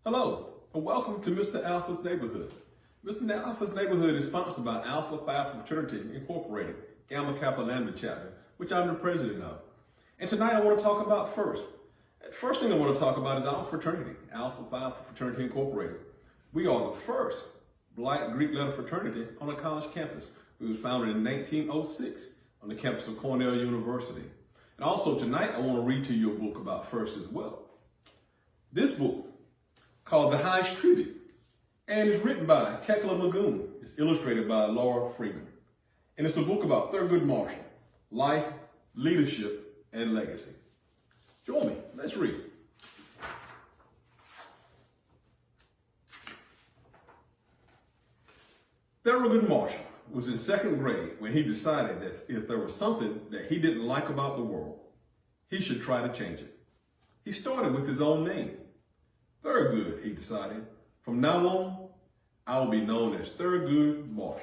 Hello, and welcome to Mr. Alpha's Neighborhood. Mr. Alpha's Neighborhood is sponsored by Alpha Phi Fraternity Incorporated, Gamma Kappa Lambda Chapter, which I'm the president of. And tonight I want to talk about first. The first thing I want to talk about is our fraternity, Alpha Phi Fraternity Incorporated. We are the first Black Greek letter fraternity on a college campus. We was founded in 1906 on the campus of Cornell University. And also tonight I want to read to you a book about first as well. This book, called The Hajj Treaty, and it's written by Kekla Magoon. It's illustrated by Laura Freeman. And it's a book about Thurgood Marshall, life, leadership, and legacy. Join me, let's read. Thurgood Marshall was in second grade when he decided that if there was something that he didn't like about the world, he should try to change it. He started with his own name. Thurgood, he decided. From now on, I will be known as Thurgood Marshall.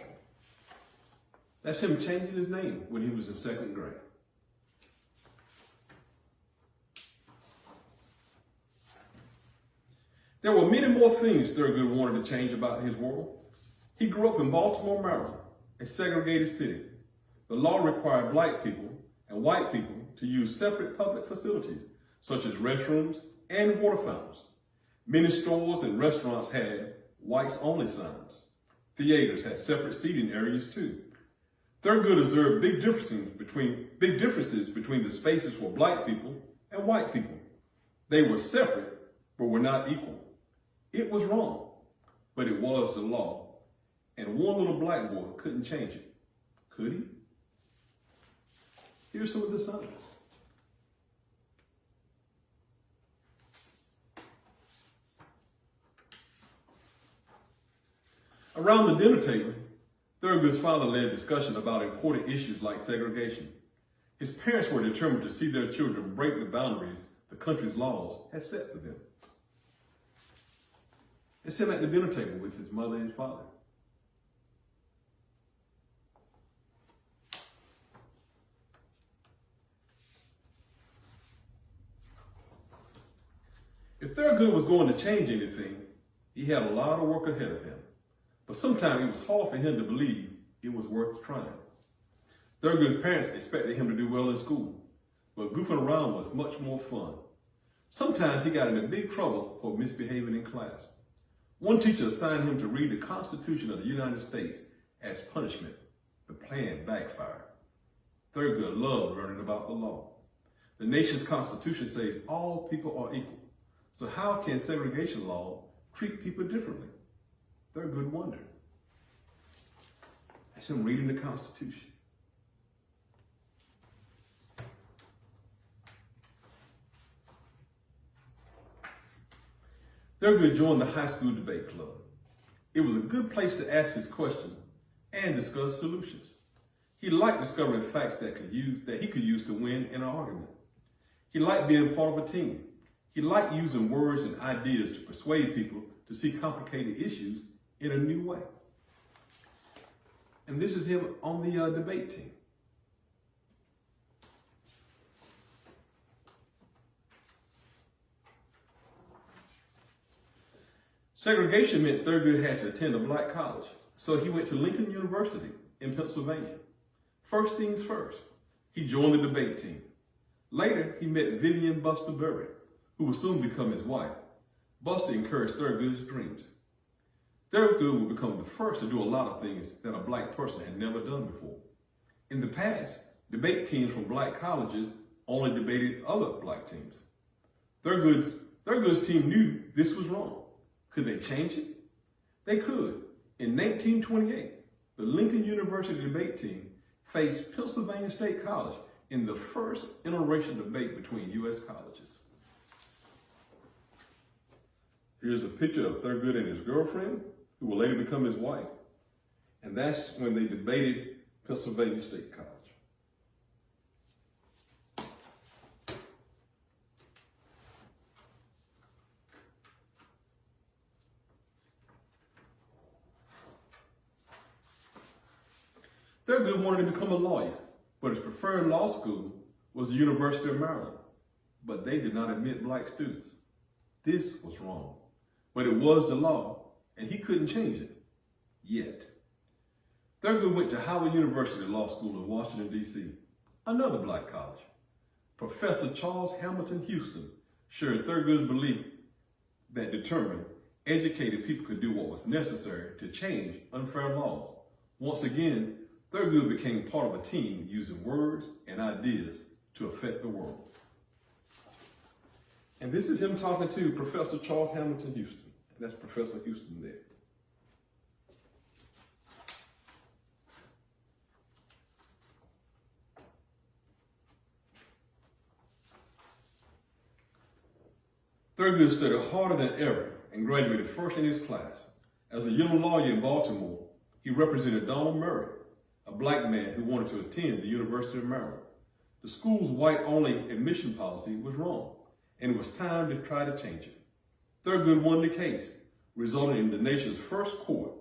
That's him changing his name when he was in second grade. There were many more things Thurgood wanted to change about his world. He grew up in Baltimore, Maryland, a segregated city. The law required black people and white people to use separate public facilities, such as restrooms and water fountains. Many stores and restaurants had whites-only signs. Theaters had separate seating areas too. Thurgood observed big differences between the spaces for black people and white people. They were separate, but were not equal. It was wrong, but it was the law, and one little black boy couldn't change it. Could he? Here's some of the signs. Around the dinner table, Thurgood's father led discussion about important issues like segregation. His parents were determined to see their children break the boundaries the country's laws had set for them. It's him at the dinner table with his mother and father. If Thurgood was going to change anything, he had a lot of work ahead of him. But sometimes it was hard for him to believe it was worth trying. Thurgood's parents expected him to do well in school, but goofing around was much more fun. Sometimes he got into big trouble for misbehaving in class. One teacher assigned him to read the Constitution of the United States as punishment. The plan backfired. Thurgood loved learning about the law. The nation's Constitution says all people are equal. So how can segregation law treat people differently? Thurgood wondered. That's him reading the Constitution. Thurgood joined the high school debate club. It was a good place to ask his question and discuss solutions. He liked discovering facts that he could use to win in an argument. He liked being part of a team. He liked using words and ideas to persuade people to see complicated issues in a new way. And this is him on the debate team. Segregation meant Thurgood had to attend a black college, so he went to Lincoln University in Pennsylvania. First things first, he joined the debate team. Later, he met Vivian Buster Berry, who would soon become his wife. Buster encouraged Thurgood's dreams. Thurgood would become the first to do a lot of things that a black person had never done before. In the past, debate teams from black colleges only debated other black teams. Thurgood's team knew this was wrong. Could they change it? They could. In 1928, the Lincoln University debate team faced Pennsylvania State College in the first interracial debate between U.S. colleges. Here's a picture of Thurgood and his girlfriend, who will later become his wife. And that's when they debated Pennsylvania State College. Thurgood wanted to become a lawyer, but his preferred law school was the University of Maryland. But they did not admit black students. This was wrong. but it was the law, and he couldn't change it, yet. Thurgood went to Howard University Law School in Washington, D.C., another black college. Professor Charles Hamilton Houston shared Thurgood's belief that determined educated people could do what was necessary to change unfair laws. Once again, Thurgood became part of a team using words and ideas to affect the world. And this is him talking to Professor Charles Hamilton Houston. And that's Professor Houston there. Thurgood studied harder than ever and graduated first in his class. As a young lawyer in Baltimore, he represented Donald Murray, a black man who wanted to attend the University of Maryland. The school's white-only admission policy was wrong, and it was time to try to change it. Thurgood won the case, resulting in the nation's first court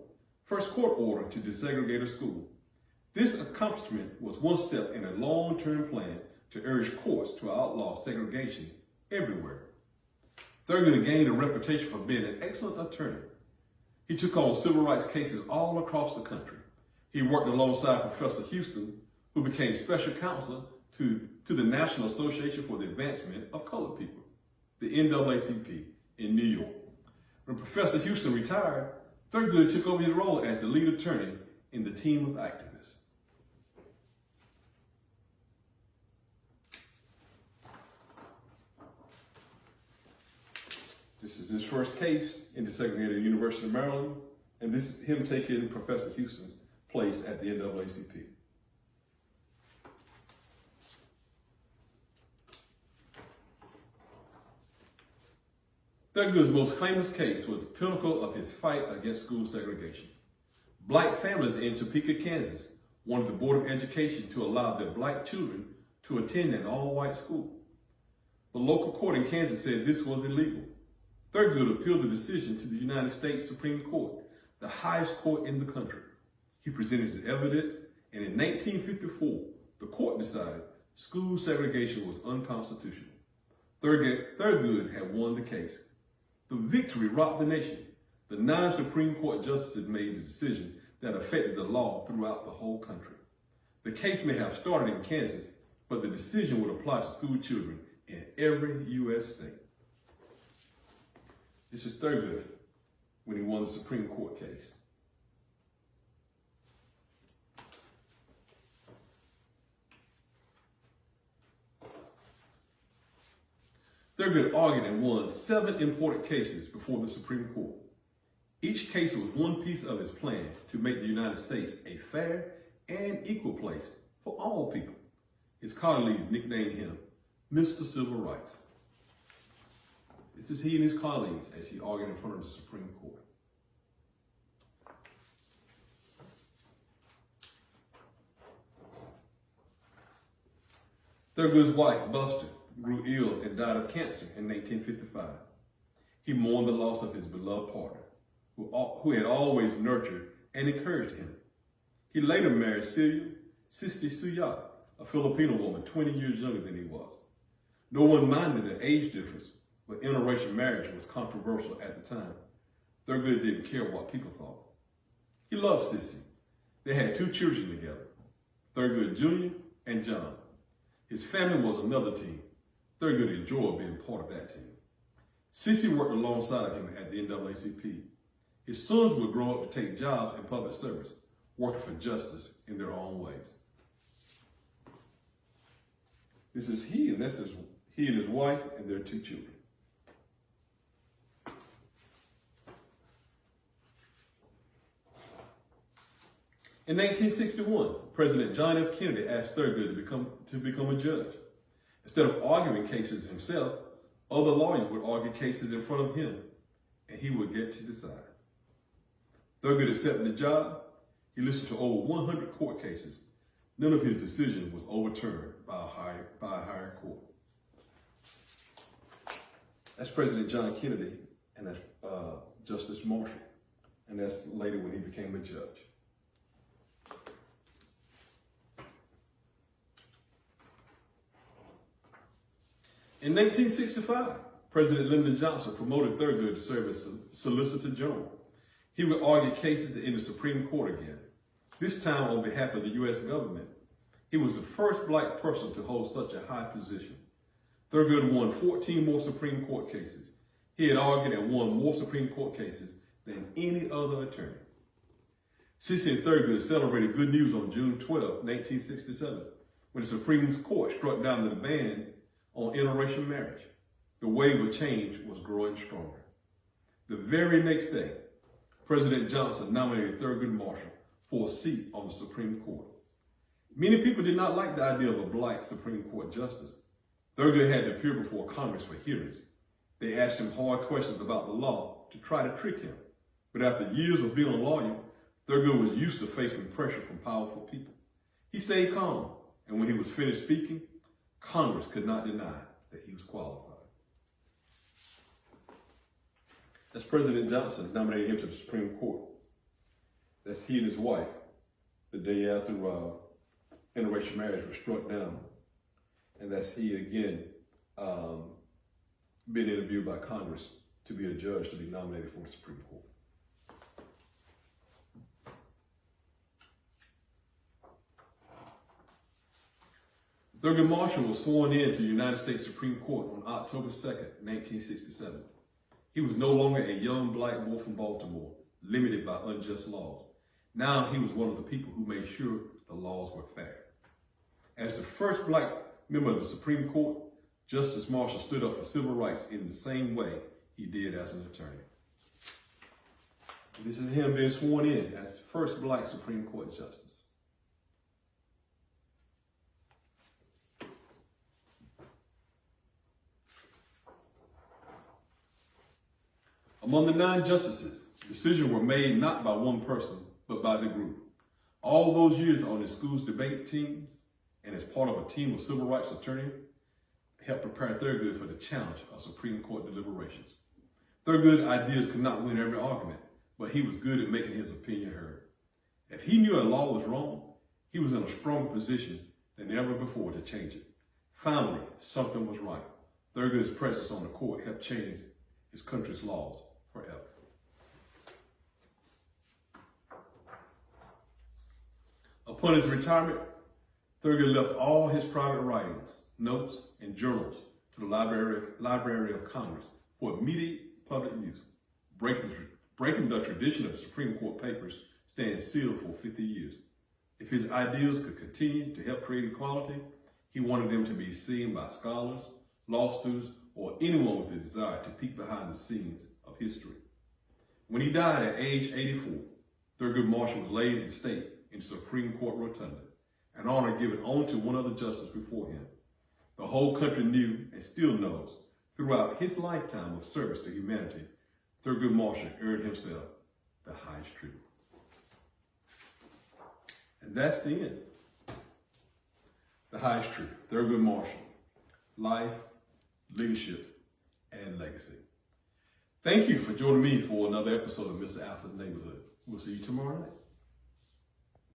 order to desegregate a school. This accomplishment was one step in a long-term plan to urge courts to outlaw segregation everywhere. Thurgood gained a reputation for being an excellent attorney. He took on civil rights cases all across the country. He worked alongside Professor Houston, who became special counsel to the National Association for the Advancement of Colored People, the NAACP, in New York. When Professor Houston retired, Thurgood took over his role as the lead attorney in the team of activists. This is his first case in desegregated University of Maryland, and this is him taking Professor Houston's place at the NAACP. Thurgood's most famous case was the pinnacle of his fight against school segregation. Black families in Topeka, Kansas wanted the Board of Education to allow their black children to attend an all-white school. The local court in Kansas said this was illegal. Thurgood appealed the decision to the United States Supreme Court, the highest court in the country. He presented his evidence, and in 1954, the court decided school segregation was unconstitutional. Thurgood had won the case. The victory rocked the nation. The 9 Supreme Court justices made the decision that affected the law throughout the whole country. The case may have started in Kansas, but the decision would apply to school children in every U.S. state. This is Thurgood when he won the Supreme Court case. Thurgood argued and won 7 important cases before the Supreme Court. Each case was one piece of his plan to make the United States a fair and equal place for all people. His colleagues nicknamed him Mr. Civil Rights. This is he and his colleagues as he argued in front of the Supreme Court. Thurgood's wife, Buster, grew ill and died of cancer in 1955. He mourned the loss of his beloved partner, who had always nurtured and encouraged him. He later married Sisti Suyat, a Filipino woman 20 years younger than he was. No one minded the age difference, but interracial marriage was controversial at the time. Thurgood didn't care what people thought. He loved Sissy. They had 2 children together, Thurgood Jr. and John. His family was another team. Thurgood enjoyed being part of that team. Sissy worked alongside him at the NAACP. His sons would grow up to take jobs in public service, working for justice in their own ways. This is he, and this is he and his wife and their 2 children. In 1961, President John F. Kennedy asked Thurgood to become a judge. Instead of arguing cases himself, other lawyers would argue cases in front of him, and he would get to decide. Thurgood accepted the job. He listened to over 100 court cases. None of his decision was overturned by a higher court. That's President John Kennedy, and that's Justice Marshall, and that's later when he became a judge. In 1965, President Lyndon Johnson promoted Thurgood to serve as Solicitor General. He would argue cases in the Supreme Court again, this time on behalf of the U.S. government. He was the first black person to hold such a high position. Thurgood won 14 more Supreme Court cases. He had argued and won more Supreme Court cases than any other attorney. Cissy and Thurgood celebrated good news on June 12, 1967, when the Supreme Court struck down the ban on interracial marriage. The wave of change was growing stronger. The very next day, President Johnson nominated Thurgood Marshall for a seat on the Supreme Court. Many people did not like the idea of a black Supreme Court justice. Thurgood had to appear before Congress for hearings. They asked him hard questions about the law to try to trick him. But after years of being a lawyer, Thurgood was used to facing pressure from powerful people. He stayed calm, and when he was finished speaking, Congress could not deny that he was qualified. As President Johnson nominated him to the Supreme Court, that's he and his wife, the day after interracial marriage was struck down, and that's he again being interviewed by Congress to be a judge to be nominated for the Supreme Court. Thurgood Marshall was sworn in to the United States Supreme Court on October 2nd, 1967. He was no longer a young black boy from Baltimore, limited by unjust laws. Now he was one of the people who made sure the laws were fair. As the first black member of the Supreme Court, Justice Marshall stood up for civil rights in the same way he did as an attorney. This is him being sworn in as the first black Supreme Court justice. Among the 9 justices, decisions were made not by one person, but by the group. All those years on the school's debate teams and as part of a team of civil rights attorneys helped prepare Thurgood for the challenge of Supreme Court deliberations. Thurgood's ideas could not win every argument, but he was good at making his opinion heard. If he knew a law was wrong, he was in a stronger position than ever before to change it. Finally, something was right. Thurgood's presence on the court helped change his country's laws forever. Upon his retirement, Thurgood left all his private writings, notes, and journals to the Library of Congress for immediate public use. Breaking the tradition of Supreme Court papers stands sealed for 50 years. If his ideals could continue to help create equality, he wanted them to be seen by scholars, law students, or anyone with a desire to peek behind the scenes of history. When he died at age 84, Thurgood Marshall was laid in state in the Supreme Court rotunda, an honor given only to one other justice before him. The whole country knew and still knows, throughout his lifetime of service to humanity, Thurgood Marshall earned himself the highest tribute. And that's the end. The highest tribute, Thurgood Marshall, life, leadership, and legacy. Thank you for joining me for another episode of Mr. Alpha's Neighborhood. We'll see you tomorrow night.